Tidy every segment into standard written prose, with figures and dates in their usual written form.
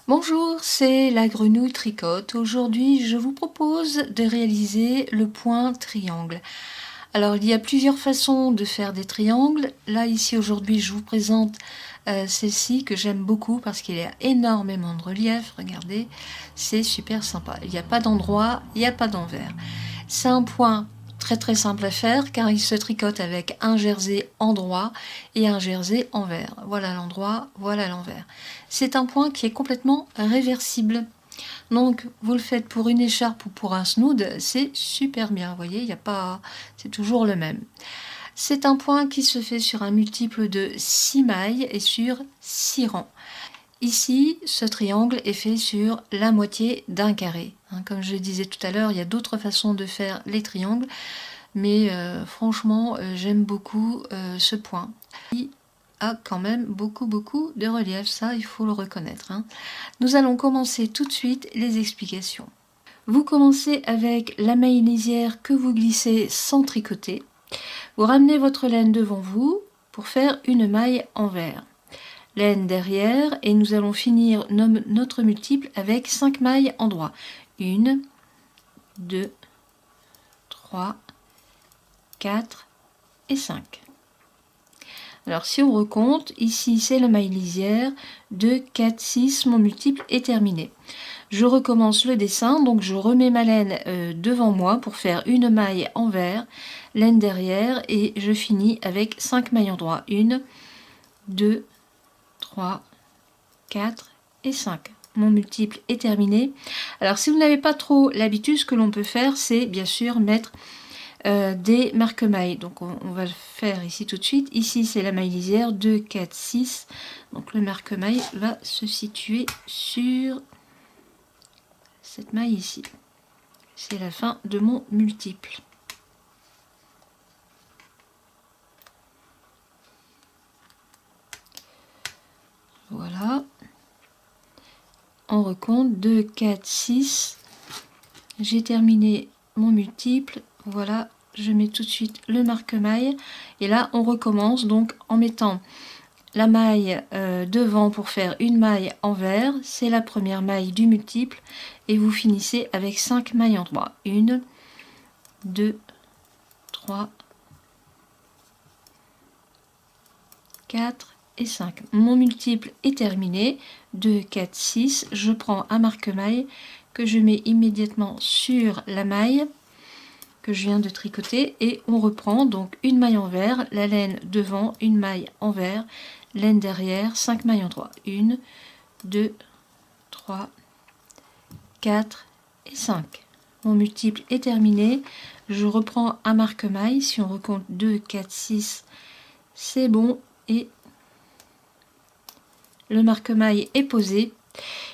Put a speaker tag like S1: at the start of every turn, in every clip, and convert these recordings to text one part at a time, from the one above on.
S1: Bonjour, c'est la Grenouille Tricote. Aujourd'hui, je vous propose de réaliser le point triangle. Alors, il y a plusieurs façons de faire des triangles. Là, ici, aujourd'hui, je vous présente celle-ci que j'aime beaucoup parce qu'il y a énormément de relief. Regardez, c'est super sympa. Il n'y a pas d'endroit, il n'y a pas d'envers. C'est un point très simple à faire car il se tricote avec un jersey endroit et un jersey envers. Voilà l'endroit, voilà l'envers. C'est un point qui est complètement réversible. Donc vous le faites pour une écharpe ou pour un snood, c'est super bien. Vous voyez, il n'y a pas, c'est toujours le même. C'est un point qui se fait sur un multiple de 6 mailles et sur 6 rangs. Ici, ce triangle est fait sur la moitié d'un carré. Comme je le disais tout à l'heure, il y a d'autres façons de faire les triangles, mais franchement, j'aime beaucoup ce point. Il a quand même beaucoup de relief, ça il faut le reconnaître. Nous allons commencer tout de suite les explications. Vous commencez avec la maille lisière que vous glissez sans tricoter. Vous ramenez votre laine devant vous pour faire une maille envers. Laine derrière et nous allons finir notre multiple avec 5 mailles endroit. 1, 2, 3, 4 et 5. Alors si on recompte, ici c'est la maille lisière, 2, 4, 6, mon multiple est terminé. Je recommence le dessin, donc je remets ma laine devant moi pour faire une maille envers, laine derrière et je finis avec 5 mailles endroit. 1, 2, 3, 4 et 5. Mon multiple est terminé. Alors si vous n'avez pas trop l'habitude, ce que l'on peut faire, c'est bien sûr mettre des marque-mailles. Donc on va le faire ici tout de suite. Ici c'est la maille lisière, 2, 4, 6. Donc le marque-maille va se situer sur cette maille ici. C'est la fin de mon multiple. Voilà. On recompte 2, 4, 6. J'ai terminé mon multiple. Voilà, je mets tout de suite le marque-maille. Et là, on recommence donc en mettant la maille devant pour faire une maille envers. C'est la première maille du multiple. Et vous finissez avec 5 mailles endroit. 1, 2, 3, 4 et 5. Mon multiple est terminé. 2, 4, 6. Je prends un marque-maille que je mets immédiatement sur la maille que je viens de tricoter et on reprend donc une maille envers, la laine devant, une maille envers, laine derrière, 5 mailles endroit. 1, 2, 3, 4 et 5. Mon multiple est terminé. Je reprends un marque-maille. Si on recompte 2, 4, 6, c'est bon. Et le marque-maille est posé.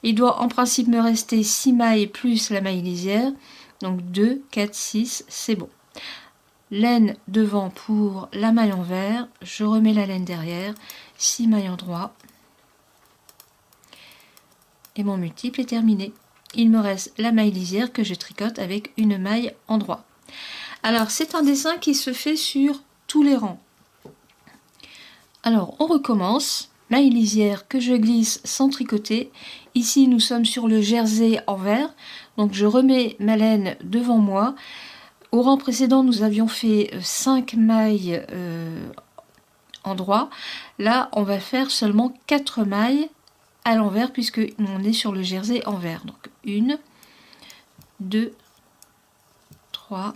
S1: Il doit en principe me rester 6 mailles plus la maille lisière. Donc 2, 4, 6, c'est bon. Laine devant pour la maille envers. Je remets la laine derrière. 6 mailles endroit. Et mon multiple est terminé. Il me reste la maille lisière que je tricote avec une maille endroit. Alors c'est un dessin qui se fait sur tous les rangs. Alors on recommence. Maille lisière que je glisse sans tricoter. Ici nous sommes sur le jersey envers. Donc je remets ma laine devant moi. Au rang précédent nous avions fait 5 mailles endroit. Là on va faire seulement 4 mailles à l'envers puisque on est sur le jersey envers. Donc 1, 2, 3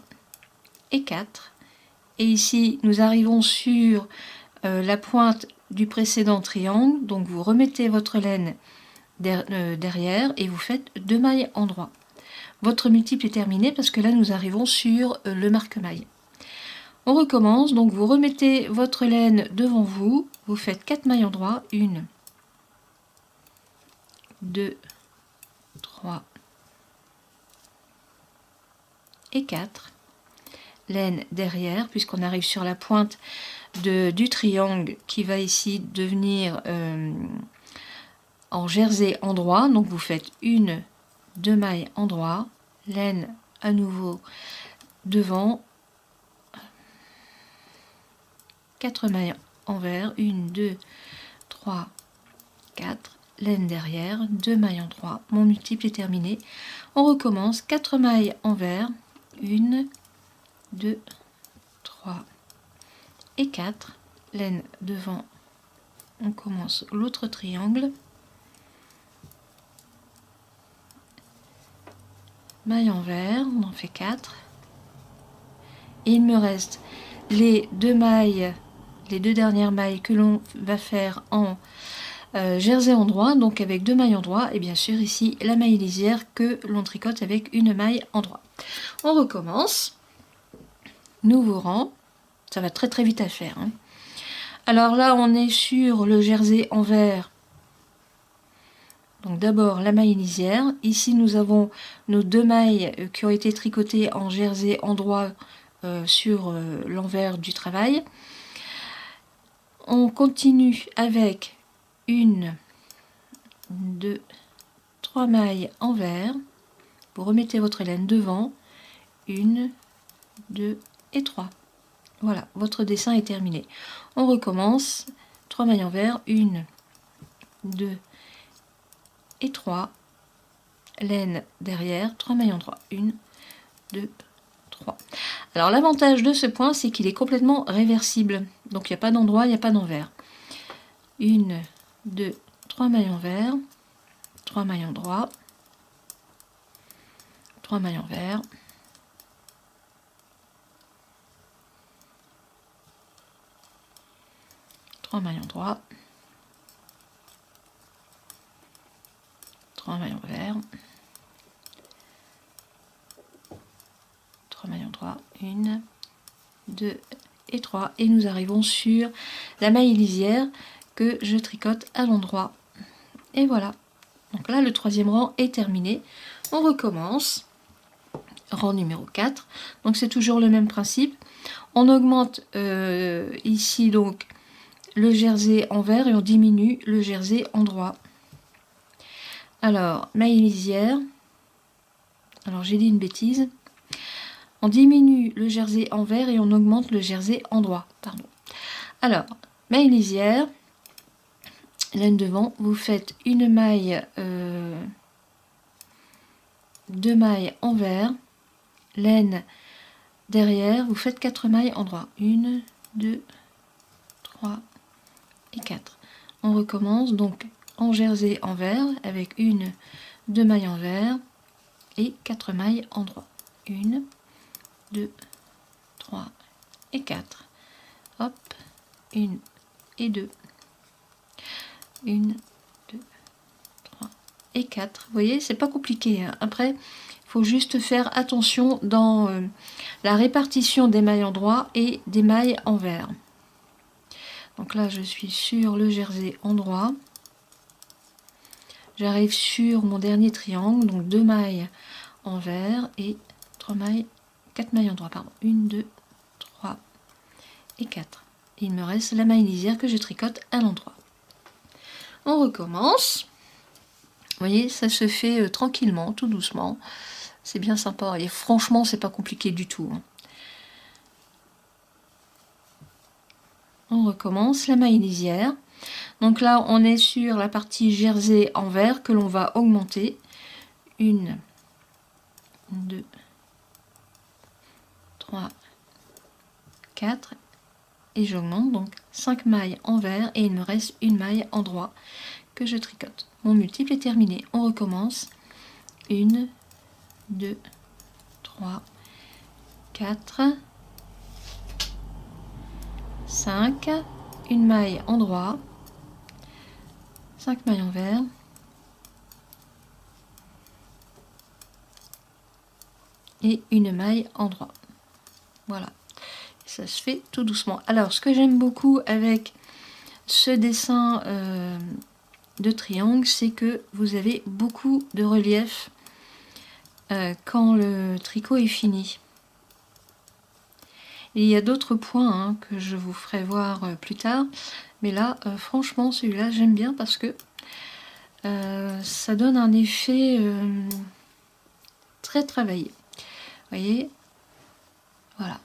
S1: et 4. Et ici nous arrivons sur la pointe du précédent triangle. Donc vous remettez votre laine derrière et vous faites 2 mailles endroit. Votre multiple est terminé parce que là nous arrivons sur le marque-maille. On recommence, donc vous remettez votre laine devant vous, vous faites 4 mailles endroit, 1, 2, 3 et 4. Laine derrière, puisqu'on arrive sur la pointe du triangle qui va ici devenir en jersey endroit. Donc vous faites 1, 2 mailles endroit, laine à nouveau devant, 4 mailles envers, 1, 2, 3, 4, laine derrière, 2 mailles en droit, mon multiple est terminé. On recommence, 4 mailles envers, 1, 2, 3 et 4, laine devant, on commence l'autre triangle, maille envers, on en fait 4, et il me reste les deux mailles, les deux dernières mailles que l'on va faire en jersey en droit, donc avec 2 mailles en droit, et bien sûr ici la maille lisière que l'on tricote avec une maille en droit. On recommence, nouveau rang, ça va très très vite à faire, hein. Alors là on est sur le jersey envers, donc d'abord la maille lisière, ici nous avons nos 2 mailles qui ont été tricotées en jersey en droit sur l'envers du travail. On continue avec 1, 2, 3 mailles envers, vous remettez votre laine devant, 1, 2 et 3. Voilà, votre dessin est terminé. On recommence, 3 mailles envers, 1, 2 et 3, laine derrière, 3 mailles en droit, 1, 2, 3. Alors l'avantage de ce point, c'est qu'il est complètement réversible, donc il n'y a pas d'endroit, il n'y a pas d'envers. 1, 2, 3 mailles envers, 3 mailles en droit, 3 mailles envers, 3 mailles en droit, 3 mailles envers, 3 mailles en droit, 1, 2 et 3, et nous arrivons sur la maille lisière que je tricote à l'endroit. Et voilà, donc là le 3e rang est terminé. On recommence, rang numéro 4, donc c'est toujours le même principe. On augmente ici donc le jersey envers et on diminue le jersey en droit. Alors, maille lisière, alors j'ai dit une bêtise, on diminue le jersey envers et on augmente le jersey en droit, pardon. Alors, maille lisière, laine devant, vous faites une maille, 2 mailles envers, laine derrière, vous faites 4 mailles en droit, 1, 2, 3 et 4. On recommence donc en jersey envers avec 1, 2 mailles envers et 4 mailles en droit, 1, 2, 3 et 4. Hop, 1 et 2. 1, 2, 3 et 4. Vous voyez, c'est pas compliqué, hein. Après, il faut juste faire attention dans la répartition des mailles en droit et des mailles envers. Donc là, je suis sur le jersey en droit. J'arrive sur mon dernier triangle, donc 2 mailles envers et 3 mailles, 4 mailles en droit, pardon. 1, 2, 3 et 4. Et il me reste la maille lisière que je tricote à l'endroit. On recommence. Vous voyez, ça se fait tranquillement, tout doucement. C'est bien sympa. Et franchement, c'est pas compliqué du tout, hein. On recommence la maille lisière. Donc là, on est sur la partie jersey envers que l'on va augmenter. 1, 2, 3, 4. Et j'augmente donc 5 mailles envers et il me reste une maille en droit que je tricote. Mon multiple est terminé. On recommence. 1, 2, 3, 4, 5, une maille en droit, 5 mailles envers, et une maille en droit. Voilà, ça se fait tout doucement. Alors, ce que j'aime beaucoup avec ce dessin de triangle, c'est que vous avez beaucoup de relief quand le tricot est fini. Et il y a d'autres points hein, que je vous ferai voir plus tard, mais là, franchement, celui-là, j'aime bien parce que ça donne un effet très travaillé. Vous voyez, voilà.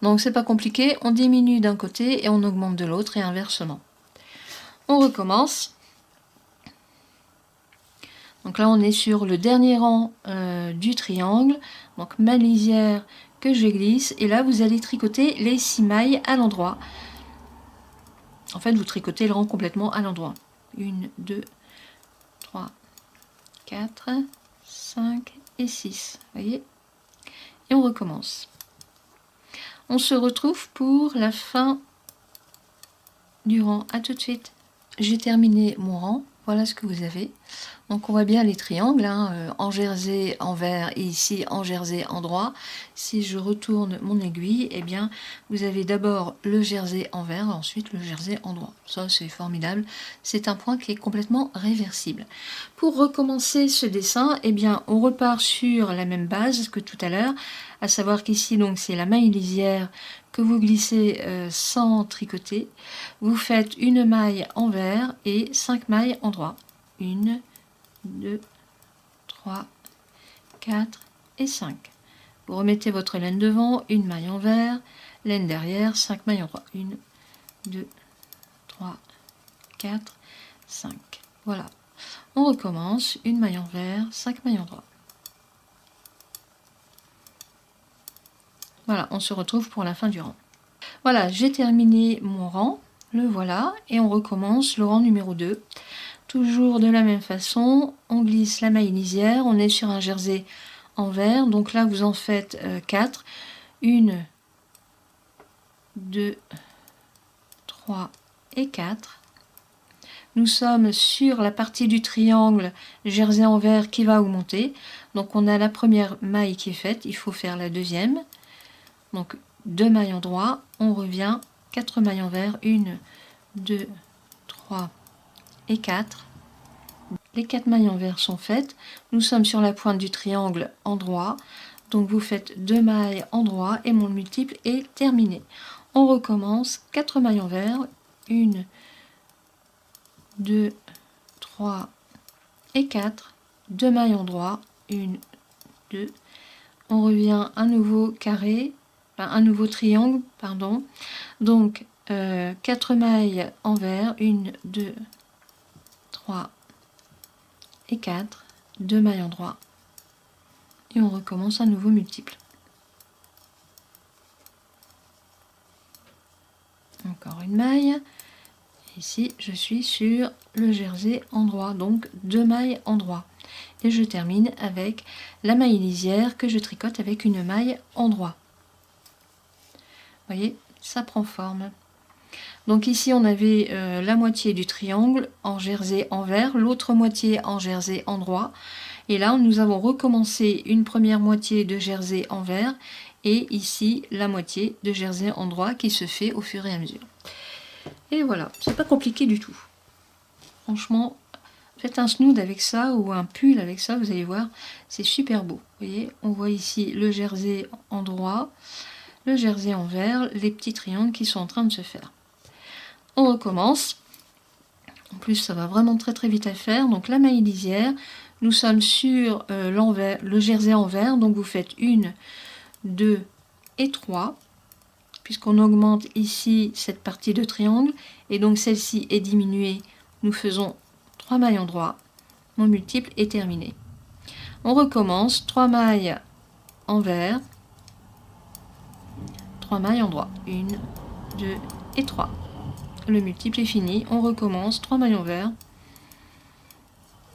S1: Donc c'est pas compliqué, on diminue d'un côté et on augmente de l'autre et inversement. On recommence. Donc là, on est sur le dernier rang du triangle. Donc ma lisière que je glisse. Et là, vous allez tricoter les 6 mailles à l'endroit. En fait, vous tricotez le rang complètement à l'endroit. 1, 2, 3, 4, 5 et 6. Vous voyez? Et on recommence. On se retrouve pour la fin du rang. À tout de suite. J'ai terminé mon rang. Voilà ce que vous avez. Donc on voit bien les triangles, hein, en jersey en vert et ici en jersey en droit. Si je retourne mon aiguille, eh bien vous avez d'abord le jersey en vert, ensuite le jersey en droit. Ça c'est formidable, c'est un point qui est complètement réversible. Pour recommencer ce dessin, eh bien on repart sur la même base que tout à l'heure, à savoir qu'ici donc c'est la maille lisière que vous glissez sans tricoter. Vous faites une maille en vert et 5 mailles en droit. 1, 2, 3, 4 et 5. Vous remettez votre laine devant, une maille en vert, laine derrière, 5 mailles en droit. 1, 2, 3, 4, 5. Voilà. On recommence, une maille en vert, 5 mailles en droit. Voilà, on se retrouve pour la fin du rang. Voilà, j'ai terminé mon rang, le voilà, et on recommence le rang numéro 2. Toujours de la même façon, on glisse la maille lisière, on est sur un jersey en vert, donc là vous en faites 4. 1, 2, 3 et 4. Nous sommes sur la partie du triangle jersey en vert qui va augmenter. Donc on a la première maille qui est faite, il faut faire la deuxième. Donc 2 mailles en droit, on revient 4 mailles en vert, 1, 2, 3 et 4. Les 4 mailles en vert sont faites. Nous sommes sur la pointe du triangle en droit. Donc vous faites 2 mailles en droit et mon multiple est terminé. On recommence 4 mailles en vert. 1, 2, 3 et 4. 2 mailles en droit. 1, 2. On revient un nouveau carré, enfin un nouveau triangle, pardon. Donc 4 mailles en vert. 1, 2, 3 et 4, 2 mailles en droit, et on recommence un nouveau multiple. Encore une maille, ici je suis sur le jersey en droit, donc 2 mailles en droit, et je termine avec la maille lisière que je tricote avec une maille en droit. Vous voyez, ça prend forme. Donc ici on avait la moitié du triangle en jersey en vert, l'autre moitié en jersey en droit. Et là nous avons recommencé une première moitié de jersey en vert et ici la moitié de jersey en droit qui se fait au fur et à mesure. Et voilà, c'est pas compliqué du tout. Franchement, faites un snood avec ça ou un pull avec ça, vous allez voir, c'est super beau. Vous voyez, on voit ici le jersey en droit, le jersey en vert, les petits triangles qui sont en train de se faire. On recommence. En plus, ça va vraiment très très vite à faire. Donc la maille lisière, nous sommes sur le jersey en vert. Donc vous faites 1, 2 et 3. Puisqu'on augmente ici cette partie de triangle. Et donc celle-ci est diminuée. Nous faisons 3 mailles en droit. Mon multiple est terminé. On recommence. 3 mailles en vert. 3 mailles en droit. 1, 2 et 3. Le multiple est fini, on recommence, 3 mailles en vert,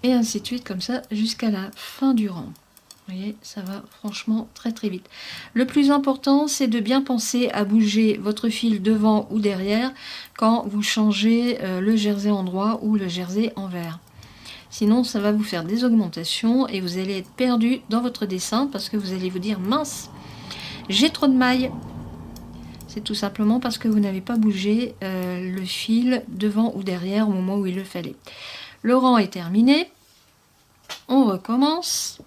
S1: et ainsi de suite comme ça jusqu'à la fin du rang. Vous voyez, ça va franchement très très vite. Le plus important, c'est de bien penser à bouger votre fil devant ou derrière quand vous changez le jersey en droit ou le jersey en vert. Sinon, ça va vous faire des augmentations et vous allez être perdu dans votre dessin parce que vous allez vous dire, mince, j'ai trop de mailles. C'est tout simplement parce que vous n'avez pas bougé le fil devant ou derrière au moment où il le fallait. Le rang est terminé. On recommence.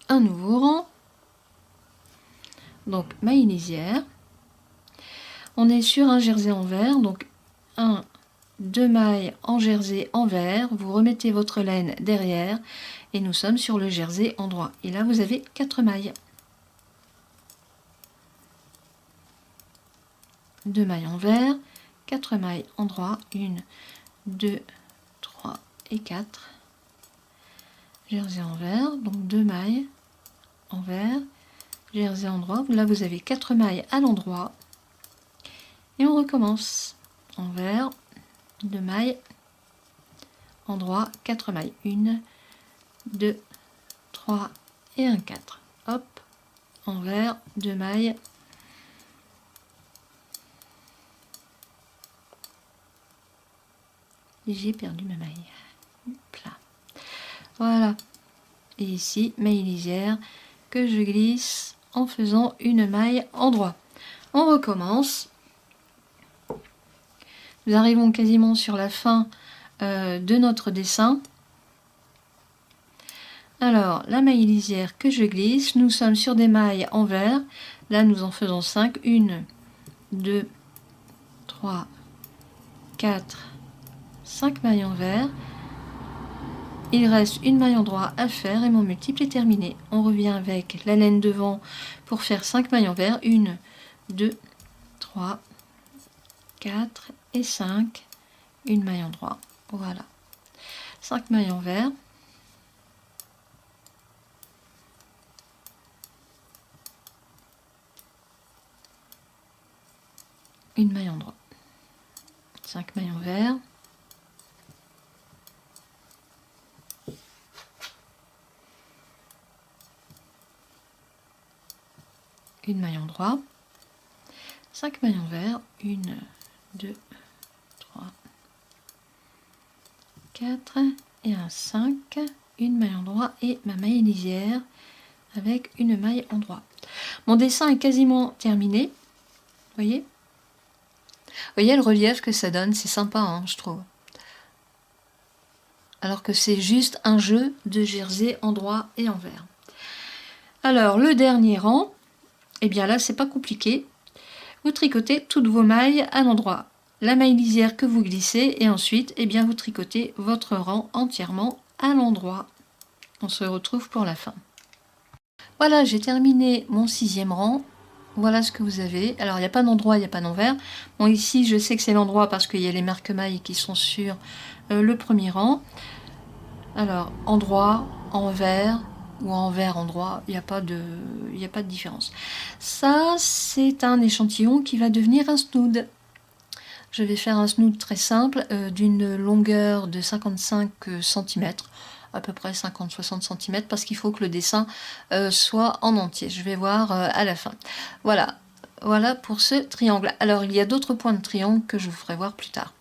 S1: Un nouveau rang. Donc maille lisière. On est sur un jersey en vert. Donc 1, 2 mailles en jersey en vert. Vous remettez votre laine derrière. Et nous sommes sur le jersey en droit. Et là, vous avez 4 mailles. 2 mailles en vert, 4 mailles endroit, 1, 2, 3 et 4. Jersey envers, donc 2 mailles envers, jersey endroit. Là vous avez 4 mailles à l'endroit et on recommence. Envers, 2 mailles endroit, 4 mailles, 1, 2, 3 et un 4. Hop, envers, 2 mailles. J'ai perdu ma maille. Hop là. Voilà. Et ici, maille lisière que je glisse en faisant une maille endroit. On recommence. Nous arrivons quasiment sur la fin de notre dessin. Alors, la maille lisière que je glisse, nous sommes sur des mailles envers. Là, nous en faisons 5. 1, 2, 3, 4, 5 mailles envers. Il reste une maille endroit à faire et mon multiple est terminé. On revient avec la laine devant pour faire 5 mailles envers. 1, 2, 3, 4 et 5. Une maille endroit. Voilà. 5 mailles envers. Une maille endroit. 5 mailles envers. Une maille endroit, 5 mailles envers, 1, 2, 3, 4 et un 5, une maille endroit et ma maille lisière avec une maille endroit. Mon dessin est quasiment terminé, voyez le relief que ça donne, c'est sympa hein, je trouve. Alors que c'est juste un jeu de jersey endroit et envers. Alors le dernier rang, et bien là c'est pas compliqué, vous tricotez toutes vos mailles à l'endroit, la maille lisière que vous glissez et ensuite et bien vous tricotez votre rang entièrement à l'endroit. On se retrouve pour la fin. Voilà, j'ai terminé mon 6e rang. Voilà ce que vous avez. Alors il n'y a pas d'endroit, il n'y a pas d'envers. Bon ici je sais que c'est l'endroit parce qu'il y a les marque-mailles qui sont sur le premier rang. Alors endroit, envers ou envers endroit, il n'y a pas de différence. Ça c'est un échantillon qui va devenir un snood. Je vais faire un snood très simple d'une longueur de 55 cm, à peu près 50-60 cm, parce qu'il faut que le dessin soit en entier. Je vais voir à la fin. Voilà. Voilà pour ce triangle. Alors il y a d'autres points de triangle que je vous ferai voir plus tard.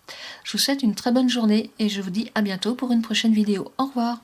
S1: Je vous souhaite une très bonne journée et je vous dis à bientôt pour une prochaine vidéo. Au revoir.